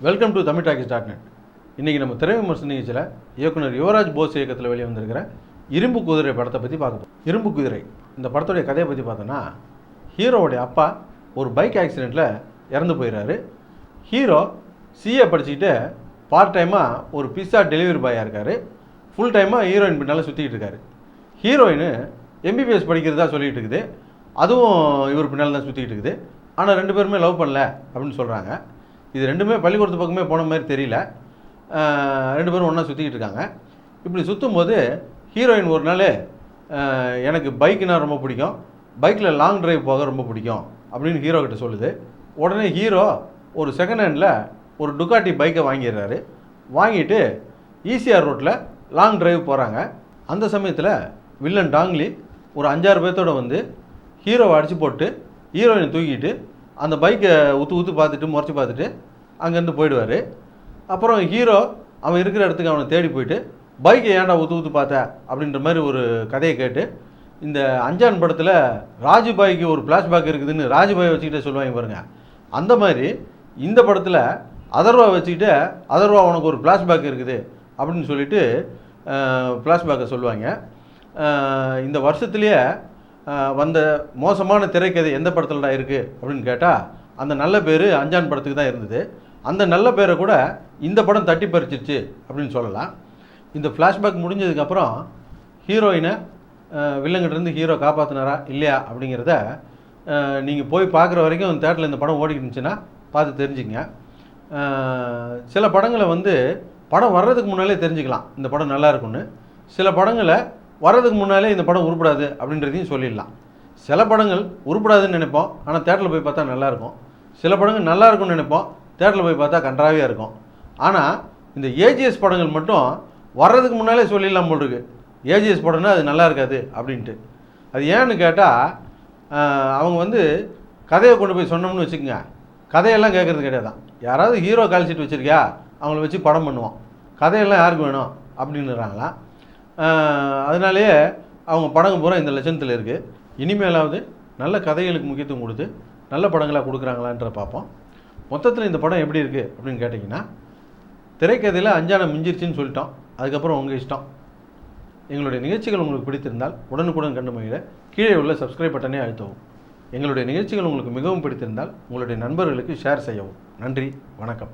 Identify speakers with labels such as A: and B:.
A: Welcome to தமிழ்டாக்கிஸ்.net. இன்றைக்கி நம்ம திரை விமர்சன நிகழ்ச்சியில் இயக்குனர் யுவராஜ் போஸ் இயக்கத்தில் வெளியே வந்திருக்கிற இரும்பு குதிரை படத்தை பற்றி பார்க்கணும். இரும்பு குதிரை இந்த படத்துடைய கதையை பற்றி பார்த்தோன்னா, ஹீரோவுடைய அப்பா ஒரு பைக் ஆக்சிடெண்ட்டில் இறந்து போயிடுறாரு. ஹீரோ சிஏ படிச்சுக்கிட்டு பார்ட் டைமாக ஒரு பிஸ்ஸா டெலிவரி பாயாக இருக்கார். ஃபுல் டைமாக ஹீரோயின் பின்னால் சுற்றிக்கிட்டு இருக்காரு. ஹீரோயின் எம்பிபிஎஸ் படிக்கிறதா சொல்லிகிட்டு இருக்குது. அதுவும் இவர் பின்னால் தான் சுற்றிக்கிட்டு இருக்குது. ஆனால் ரெண்டு பேருமே லவ் பண்ணல அப்படின்னு சொல்கிறாங்க. இது ரெண்டுமே பள்ளிக்கூடத்து பக்கமே போன மாதிரி தெரியல. ரெண்டு பேரும் ஒன்றா சுற்றிக்கிட்டு இருக்காங்க. இப்படி சுற்றும் போது ஹீரோயின் ஒரு நாள் எனக்கு பைக்குனா ரொம்ப பிடிக்கும், பைக்கில் லாங் டிரைவ் போக ரொம்ப பிடிக்கும் அப்படின்னு ஹீரோ கிட்ட சொல்லுது. உடனே ஹீரோ ஒரு செகண்ட் ஹேண்டில் ஒரு டுகாட்டி பைக்கை வாங்கிடுறாரு. வாங்கிட்டு ஈசிஆர் ரோட்டில் லாங் டிரைவ் போகிறாங்க. அந்த சமயத்தில் வில்லன் டாங்லி ஒரு 5-6 பேர்த்தோடு வந்து ஹீரோவை அடித்து போட்டு ஹீரோயினை தூக்கிட்டு அந்த பைக்கை ஊற்று பார்த்துட்டு முறைச்சி பார்த்துட்டு அங்கேருந்து போயிடுவார். அப்புறம் ஹீரோ அவன் இருக்கிற இடத்துக்கு அவனை தேடி போயிட்டு பைக்கை ஏன்டா ஊற்று பார்த்த அப்படின்ற மாதிரி ஒரு கதையை கேட்டு, இந்த அஞ்சான் படத்தில் ராஜுபாய்க்கு ஒரு ஃப்ளாஷ்பேக் இருக்குதுன்னு ராஜுபாய் வச்சுக்கிட்டே சொல்லுவாங்க பாருங்கள். அந்த மாதிரி இந்த படத்தில் அதர்வா வச்சுக்கிட்டு அதர்வா உனக்கு ஒரு ஃப்ளாஷ்பேக் இருக்குது அப்படின்னு சொல்லிட்டு ஃப்ளாஷ்பேக்கை சொல்லுவாங்க. இந்த வருஷத்துலேயே வந்த மோசமான திரைக்கதை எந்த படத்துலடா இருக்குது அப்படின்னு கேட்டால் அந்த நல்ல பேர் அஞ்சான் படத்துக்கு தான் இருந்தது. அந்த நல்ல பேரை கூட இந்த படம் தட்டி பறிச்சிருச்சு அப்படின்னு சொல்லலாம். இந்த ஃப்ளாஷ்பேக் முடிஞ்சதுக்கப்புறம் ஹீரோயினை வில்லங்கிட்டேருந்து ஹீரோ காப்பாற்றினாரா இல்லையா அப்படிங்கிறத நீங்கள் போய் பார்க்குற வரைக்கும் தேட்டரில் இந்த படம் ஓடிக்கிட்டு இருந்துச்சுன்னா பார்த்து தெரிஞ்சுங்க. சில படங்களை வந்து படம் வர்றதுக்கு முன்னாலே தெரிஞ்சுக்கலாம் இந்த படம் நல்லா இருக்குன்னு. சில படங்களை வர்றதுக்கு முன்னாலே இந்த படம் உருப்படாது அப்படின்றதையும் சொல்லிடலாம். சில படங்கள் உருப்படாதுன்னு நினைப்போம், ஆனால் தேட்டரில் போய் பார்த்தா நல்லாயிருக்கும். சில படங்கள் நல்லா இருக்கும்னு நினைப்போம், தேட்டரில் போய் பார்த்தா கன்றாவியாக இருக்கும். ஆனால் இந்த ஏஜிஎஸ் படங்கள் மட்டும் வர்றதுக்கு முன்னாலே சொல்லிடலாம் போல் இருக்குது, ஏஜிஎஸ் படம்னா அது நல்லா இருக்காது அப்படின்ட்டு. அது ஏன்னு கேட்டால் அவங்க வந்து கதையை கொண்டு போய் சொன்னோம்னு வச்சுக்கோங்க, கதையெல்லாம் கேட்குறது கிடையாதான். யாராவது ஹீரோ கால் ஷீட் வச்சுருக்கியா அவங்கள வச்சு படம் பண்ணுவோம், கதையெல்லாம் யாருக்கு வேணும் அப்படின்னுறாங்களாம். அதனாலேயே அவங்க படங்க பூரா இந்த லட்சணத்தில் இருக்குது. இனிமேலாவது நல்ல கதைகளுக்கு முக்கியத்துவம் கொடுத்து நல்ல படங்களாக கொடுக்குறாங்களான்ற பார்ப்போம். மொத்தத்தில் இந்த படம் எப்படி இருக்குது அப்படின்னு கேட்டிங்கன்னா, திரைக்கதையில் அஞ்சான மிஞ்சிருச்சுன்னு சொல்லிட்டோம். அதுக்கப்புறம் உங்கள் இஷ்டம். எங்களுடைய நிகழ்ச்சிகள் உங்களுக்கு பிடித்திருந்தால் உடனுக்குடன் கண்டு மகிழ கீழே உள்ள சப்ஸ்கிரைப் பட்டனே அழுத்தவும். எங்களுடைய நிகழ்ச்சிகள் உங்களுக்கு மிகவும் பிடித்திருந்தால் உங்களுடைய நண்பர்களுக்கு ஷேர் செய்யவும். நன்றி, வணக்கம்.